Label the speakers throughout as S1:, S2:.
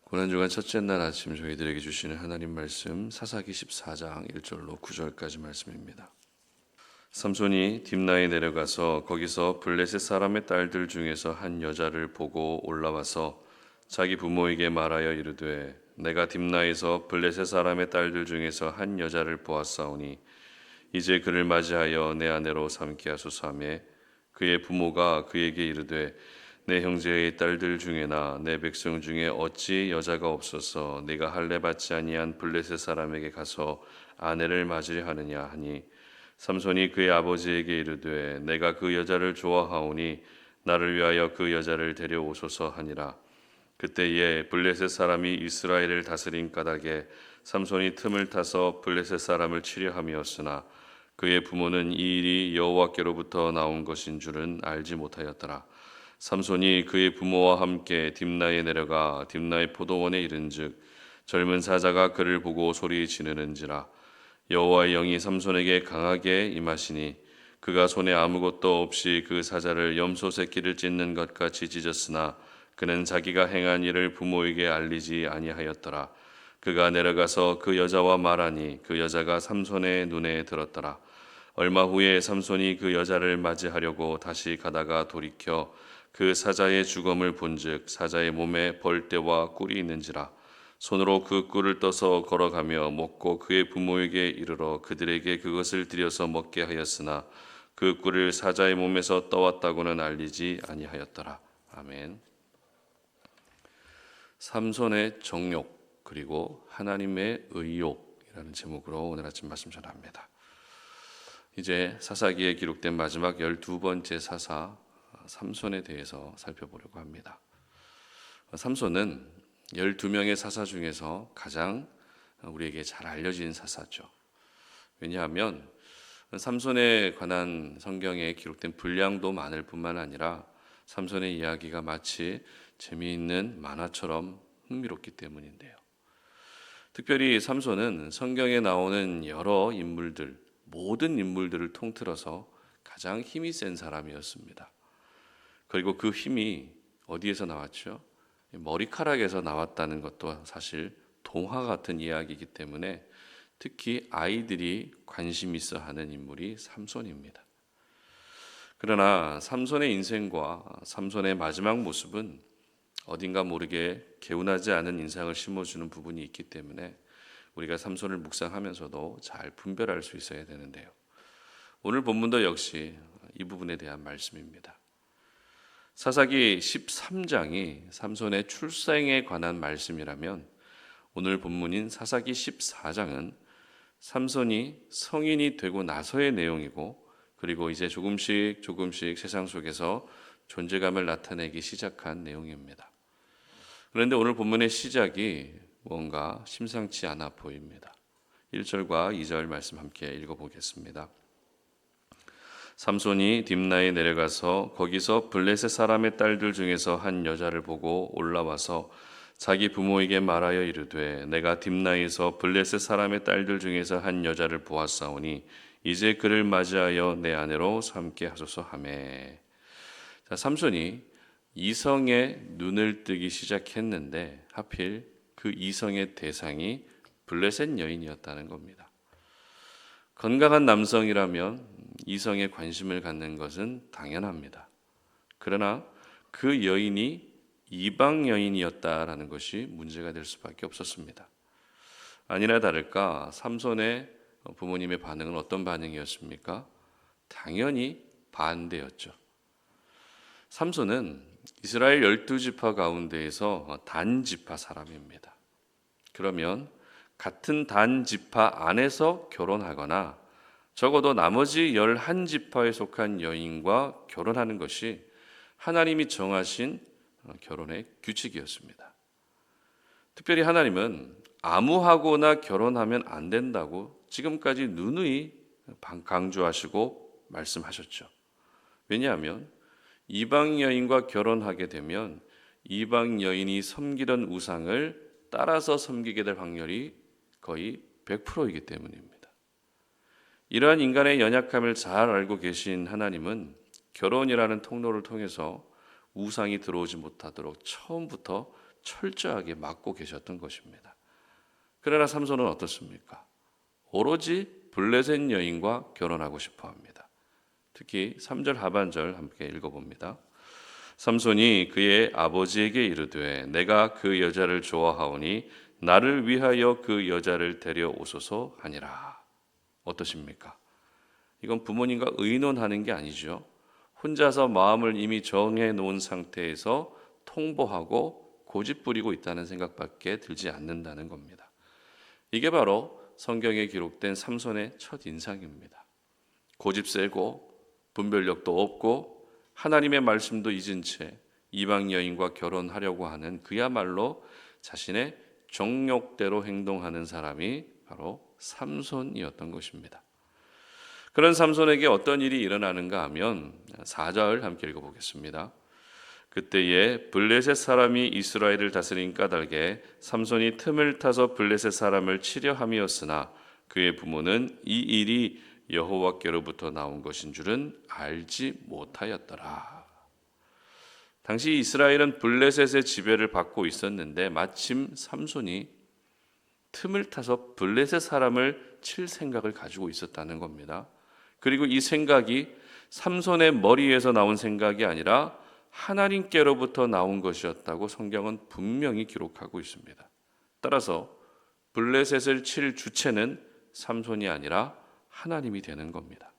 S1: 고난주간 첫째 날 아침 저희들에게 주시는 하나님 말씀 사사기 14장 1절로 9절까지 말씀입니다. 삼손이 딥나에 내려가서 거기서 블레셋 사람의 딸들 중에서 한 여자를 보고 올라와서 자기 부모에게 말하여 이르되 내가 딥나에서 블레셋 사람의 딸들 중에서 한 여자를 보았사오니 이제 그를 맞이하여 내 아내로 삼게 하소서 하매 그의 부모가 그에게 이르되 내 형제의 딸들 중에나 내 백성 중에 어찌 여자가 없어서 네가 할례 받지 아니한 블레셋 사람에게 가서 아내를 맞으려 하느냐 하니 삼손이 그의 아버지에게 이르되 내가 그 여자를 좋아하오니 나를 위하여 그 여자를 데려오소서 하니라. 그때에 블레셋 사람이 이스라엘을 다스린 까닭에 삼손이 틈을 타서 블레셋 사람을 치려 함이었으나 그의 부모는 이 일이 여호와께로부터 나온 것인 줄은 알지 못하였더라. 삼손이 그의 부모와 함께 딥나에 내려가 딥나의 포도원에 이른즉 젊은 사자가 그를 보고 소리 지르는지라. 여호와의 영이 삼손에게 강하게 임하시니 그가 손에 아무것도 없이 그 사자를 염소 새끼를 찢는 것 같이 찢었으나 그는 자기가 행한 일을 부모에게 알리지 아니하였더라. 그가 내려가서 그 여자와 말하니 그 여자가 삼손의 눈에 들었더라. 얼마 후에 삼손이 그 여자를 맞이하려고 다시 가다가 돌이켜 그 사자의 주검을 본즉 사자의 몸에 벌떼와 꿀이 있는지라. 손으로 그 꿀을 떠서 걸어가며 먹고 그의 부모에게 이르러 그들에게 그것을 드려서 먹게 하였으나 그 꿀을 사자의 몸에서 떠왔다고는 알리지 아니하였더라. 아멘. 삼손의 정욕 그리고 하나님의 의욕이라는 제목으로 오늘 아침 말씀 전합니다. 이제 사사기에 기록된 마지막 12번째 사사 삼손에 대해서 살펴보려고 합니다. 삼손은 12명의 사사 중에서 가장 우리에게 잘 알려진 사사죠. 왜냐하면 삼손에 관한 성경에 기록된 분량도 많을 뿐만 아니라 삼손의 이야기가 마치 재미있는 만화처럼 흥미롭기 때문인데요. 특별히 삼손은 성경에 나오는 여러 인물들, 모든 인물들을 통틀어서 가장 힘이 센 사람이었습니다. 그리고 그 힘이 어디에서 나왔죠? 머리카락에서 나왔다는 것도 사실 동화 같은 이야기이기 때문에 특히 아이들이 관심 있어 하는 인물이 삼손입니다. 그러나 삼손의 인생과 삼손의 마지막 모습은 어딘가 모르게 개운하지 않은 인상을 심어주는 부분이 있기 때문에 우리가 삼손을 묵상하면서도 잘 분별할 수 있어야 되는데요. 오늘 본문도 역시 이 부분에 대한 말씀입니다. 사사기 13장이 삼손의 출생에 관한 말씀이라면 오늘 본문인 사사기 14장은 삼손이 성인이 되고 나서의 내용이고 그리고 이제 조금씩 세상 속에서 존재감을 나타내기 시작한 내용입니다. 그런데 오늘 본문의 시작이 뭔가 심상치 않아 보입니다. 1절과 2절 말씀 함께 읽어보겠습니다. 삼손이 딥나에 내려가서 거기서 블레셋 사람의 딸들 중에서 한 여자를 보고 올라와서 자기 부모에게 말하여 이르되 내가 딥나에서 블레셋 사람의 딸들 중에서 한 여자를 보았사오니 이제 그를 맞이하여 내 아내로 삼게 하소서 하매. 삼손이 이성의 눈을 뜨기 시작했는데 하필 그 이성의 대상이 블레셋 여인이었다는 겁니다. 건강한 남성이라면 이성에 관심을 갖는 것은 당연합니다. 그러나 그 여인이 이방 여인이었다라는 것이 문제가 될 수밖에 없었습니다. 아니나 다를까 삼손의 부모님의 반응은 어떤 반응이었습니까? 당연히 반대였죠. 삼손은 이스라엘 12지파 가운데에서 단지파 사람입니다. 그러면 같은 단지파 안에서 결혼하거나 적어도 나머지 11지파에 속한 여인과 결혼하는 것이 하나님이 정하신 결혼의 규칙이었습니다. 특별히 하나님은 아무하고나 결혼하면 안 된다고 지금까지 누누이 강조하시고 말씀하셨죠. 왜냐하면 이방 여인과 결혼하게 되면 이방 여인이 섬기던 우상을 따라서 섬기게 될 확률이 거의 100%이기 때문입니다. 이러한 인간의 연약함을 잘 알고 계신 하나님은 결혼이라는 통로를 통해서 우상이 들어오지 못하도록 처음부터 철저하게 막고 계셨던 것입니다. 그러나 삼손은 어떻습니까? 오로지 블레셋 여인과 결혼하고 싶어 합니다. 특히 3절 하반절 함께 읽어봅니다. 삼손이 그의 아버지에게 이르되 내가 그 여자를 좋아하오니 나를 위하여 그 여자를 데려오소서 하니라. 어떠십니까? 이건 부모님과 의논하는 게 아니죠. 혼자서 마음을 이미 정해 놓은 상태에서 통보하고 고집부리고 있다는 생각밖에 들지 않는다는 겁니다. 이게 바로 성경에 기록된 삼손의 첫 인상입니다. 고집 세고 분별력도 없고 하나님의 말씀도 잊은 채 이방 여인과 결혼하려고 하는 그야말로 자신의 정욕대로 행동하는 사람이 바로 삼손이었던 것입니다. 그런 삼손에게 어떤 일이 일어나는가 하면 4절 함께 읽어보겠습니다. 그때에 블레셋 사람이 이스라엘을 다스린 까닭에 삼손이 틈을 타서 블레셋 사람을 치려 함이었으나 그의 부모는 이 일이 여호와께로부터 나온 것인 줄은 알지 못하였더라. 당시 이스라엘은 블레셋의 지배를 받고 있었는데 마침 삼손이 틈을 타서 블레셋 사람을 칠 생각을 가지고 있었다는 겁니다. 그리고 이 생각이 삼손의 머리에서 나온 생각이 아니라 하나님께로부터 나온 것이었다고 성경은 분명히 기록하고 있습니다. 따라서 블레셋을 칠 주체는 삼손이 아니라 하나님이 되는 겁니다.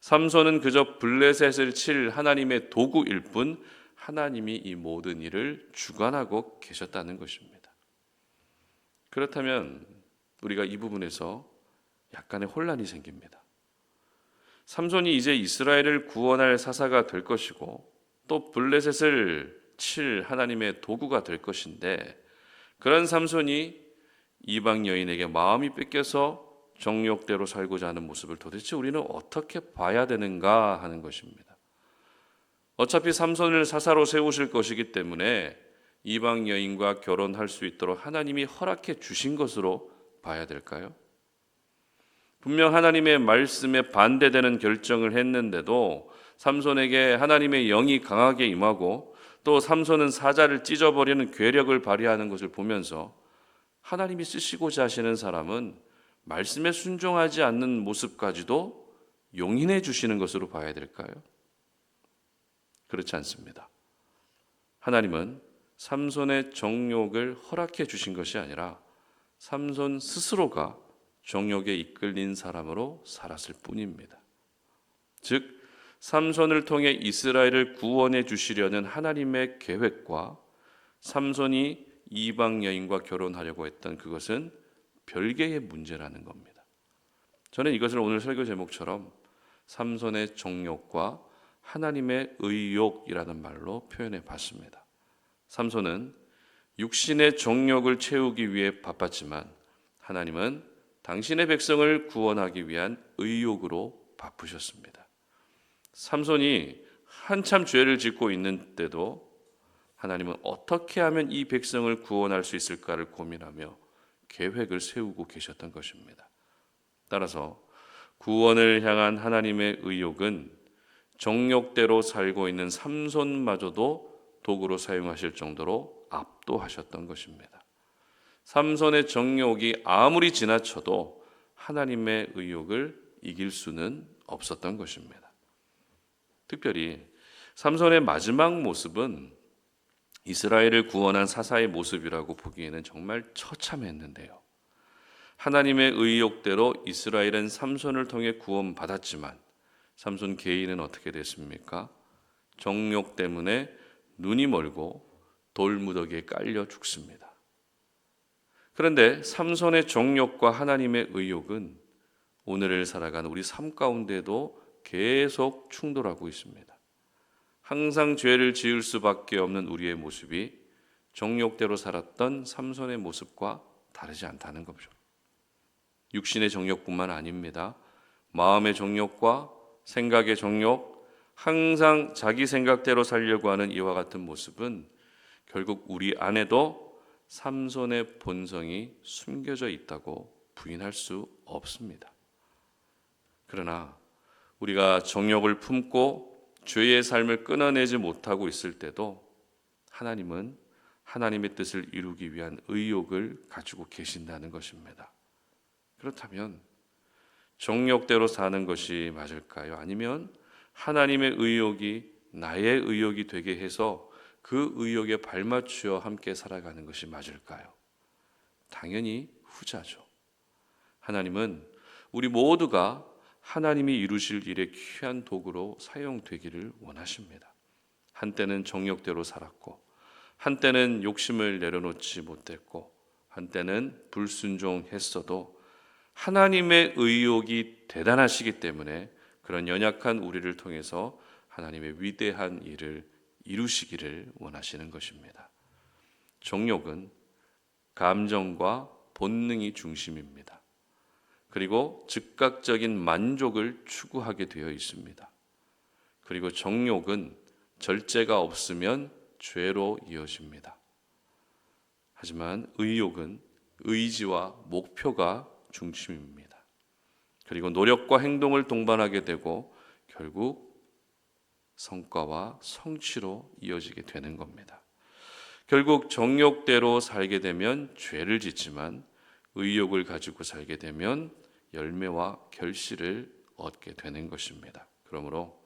S1: 삼손은 그저 블레셋을 칠 하나님의 도구일 뿐 하나님이 이 모든 일을 주관하고 계셨다는 것입니다. 그렇다면 우리가 이 부분에서 약간의 혼란이 생깁니다. 삼손이 이제 이스라엘을 구원할 사사가 될 것이고 또 블레셋을 칠 하나님의 도구가 될 것인데 그런 삼손이 이방 여인에게 마음이 뺏겨서 정욕대로 살고자 하는 모습을 도대체 우리는 어떻게 봐야 되는가 하는 것입니다. 어차피 삼손을 사사로 세우실 것이기 때문에 이방 여인과 결혼할 수 있도록 하나님이 허락해 주신 것으로 봐야 될까요? 분명 하나님의 말씀에 반대되는 결정을 했는데도 삼손에게 하나님의 영이 강하게 임하고 또 삼손은 사자를 찢어버리는 괴력을 발휘하는 것을 보면서 하나님이 쓰시고자 하시는 사람은 말씀에 순종하지 않는 모습까지도 용인해 주시는 것으로 봐야 될까요? 그렇지 않습니다. 하나님은 삼손의 정욕을 허락해 주신 것이 아니라 삼손 스스로가 정욕에 이끌린 사람으로 살았을 뿐입니다. 즉 삼손을 통해 이스라엘을 구원해 주시려는 하나님의 계획과 삼손이 이방 여인과 결혼하려고 했던 그것은 별개의 문제라는 겁니다. 저는 이것을 오늘 설교 제목처럼 삼손의 정욕과 하나님의 의욕이라는 말로 표현해 봤습니다. 삼손은 육신의 정욕을 채우기 위해 바빴지만 하나님은 당신의 백성을 구원하기 위한 의욕으로 바쁘셨습니다. 삼손이 한참 죄를 짓고 있는 때도 하나님은 어떻게 하면 이 백성을 구원할 수 있을까를 고민하며 계획을 세우고 계셨던 것입니다. 따라서 구원을 향한 하나님의 의욕은 정욕대로 살고 있는 삼손마저도 도구로 사용하실 정도로 압도하셨던 것입니다. 삼손의 정욕이 아무리 지나쳐도 하나님의 의욕을 이길 수는 없었던 것입니다. 특별히 삼손의 마지막 모습은 이스라엘을 구원한 사사의 모습이라고 보기에는 정말 처참했는데요. 하나님의 의욕대로 이스라엘은 삼손을 통해 구원받았지만 삼손 개인은 어떻게 됐습니까? 정욕 때문에 눈이 멀고 돌무더기에 깔려 죽습니다. 그런데 삼손의 정욕과 하나님의 의욕은 오늘을 살아가는 우리 삶 가운데도 계속 충돌하고 있습니다. 항상 죄를 지을 수밖에 없는 우리의 모습이 정욕대로 살았던 삼손의 모습과 다르지 않다는 거죠. 육신의 정욕뿐만 아닙니다. 마음의 정욕과 생각의 정욕, 항상 자기 생각대로 살려고 하는 이와 같은 모습은 결국 우리 안에도 삼손의 본성이 숨겨져 있다고 부인할 수 없습니다. 그러나 우리가 정욕을 품고 죄의 삶을 끊어내지 못하고 있을 때도 하나님은 하나님의 뜻을 이루기 위한 의욕을 가지고 계신다는 것입니다. 그렇다면 정욕대로 사는 것이 맞을까요? 아니면 하나님의 의욕이 나의 의욕이 되게 해서 그 의욕에 발맞추어 함께 살아가는 것이 맞을까요? 당연히 후자죠. 하나님은 우리 모두가 하나님이 이루실 일의 귀한 도구로 사용되기를 원하십니다. 한때는 정욕대로 살았고, 한때는 욕심을 내려놓지 못했고, 한때는 불순종했어도 하나님의 의욕이 대단하시기 때문에 그런 연약한 우리를 통해서 하나님의 위대한 일을 이루시기를 원하시는 것입니다. 정욕은 감정과 본능이 중심입니다. 그리고 즉각적인 만족을 추구하게 되어 있습니다. 그리고 정욕은 절제가 없으면 죄로 이어집니다. 하지만 의욕은 의지와 목표가 중심입니다. 그리고 노력과 행동을 동반하게 되고 결국 성과와 성취로 이어지게 되는 겁니다. 결국 정욕대로 살게 되면 죄를 짓지만 의욕을 가지고 살게 되면 열매와 결실을 얻게 되는 것입니다. 그러므로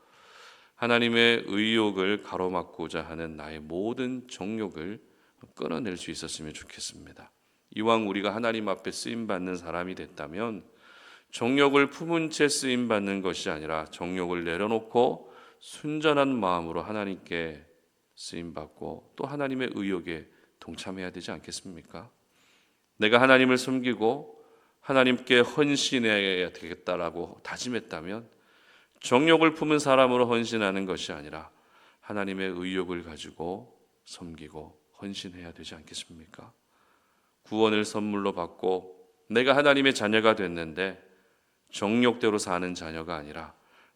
S1: 하나님의 의욕을 가로막고자 하는 나의 모든 정욕을 끊어낼 수 있었으면 좋겠습니다. 이왕 우리가 하나님 앞에 쓰임받는 사람이 됐다면 정욕을 품은 채 쓰임받는 것이 아니라 정욕을 내려놓고 순전한 마음으로 하나님께 쓰임받고 또 하나님의 의욕에 동참해야 되지 않겠습니까? 내가 하나님을 섬기고 하나님께 헌신해야 되겠다라고 다짐했다면 정욕을 품은 사람으로 헌신하는 것이 아니라 하나님의 의욕을 가지고 섬기고 헌신해야 되지 않겠습니까? 구원을 선물로 받고 내가 하나님의 자녀가 됐는데 정욕대로 사는 자녀가 아니라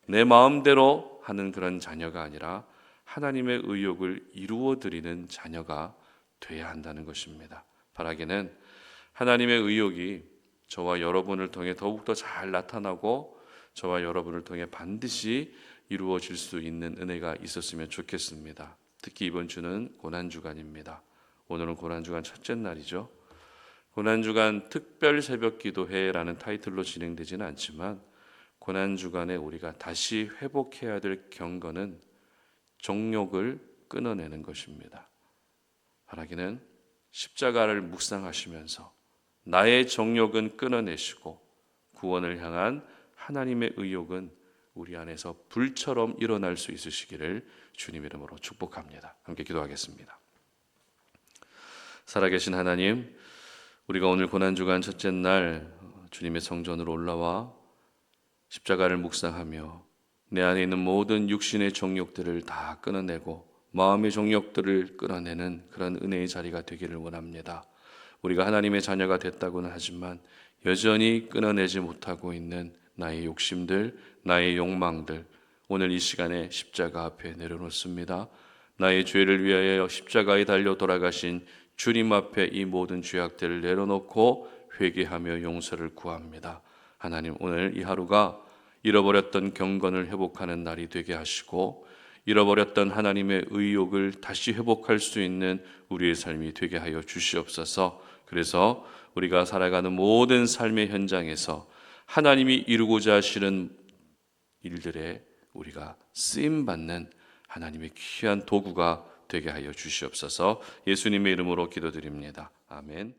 S1: 내 마음대로 하는 그런 자녀가 아니라 하나님의 의욕을 이루어드리는 자녀가 돼야 한다는 것입니다. 바라기는 하나님의 의욕이 저와 여러분을 통해 더욱더 잘 나타나고 저와 여러분을 통해 반드시 이루어질 수 있는 은혜가 있었으면 좋겠습니다. 특히 이번 주는 고난주간입니다. 오늘은 고난주간 첫째 날이죠. 고난주간 특별 새벽기도회라는 타이틀로 진행되지는 않지만 고난주간에 우리가 다시 회복해야 될 경건은 정욕을 끊어내는 것입니다. 바라기는 십자가를 묵상하시면서 나의 정욕은 끊어내시고 구원을 향한 하나님의 의욕은 우리 안에서 불처럼 일어날 수 있으시기를 주님 이름으로 축복합니다. 함께 기도하겠습니다. 살아계신 하나님, 우리가 오늘 고난주간 첫째 날 주님의 성전으로 올라와 십자가를 묵상하며 내 안에 있는 모든 육신의 정욕들을 다 끊어내고 마음의 정욕들을 끊어내는 그런 은혜의 자리가 되기를 원합니다. 우리가 하나님의 자녀가 됐다고는 하지만 여전히 끊어내지 못하고 있는 나의 욕심들, 나의 욕망들, 오늘 이 시간에 십자가 앞에 내려놓습니다. 나의 죄를 위하여 십자가에 달려 돌아가신 주님 앞에 이 모든 죄악들을 내려놓고 회개하며 용서를 구합니다. 하나님, 오늘 이 하루가 잃어버렸던 경건을 회복하는 날이 되게 하시고 잃어버렸던 하나님의 의욕을 다시 회복할 수 있는 우리의 삶이 되게 하여 주시옵소서. 그래서 우리가 살아가는 모든 삶의 현장에서 하나님이 이루고자 하시는 일들에 우리가 쓰임받는 하나님의 귀한 도구가 되게 하여 주시옵소서. 예수님의 이름으로 기도드립니다. 아멘.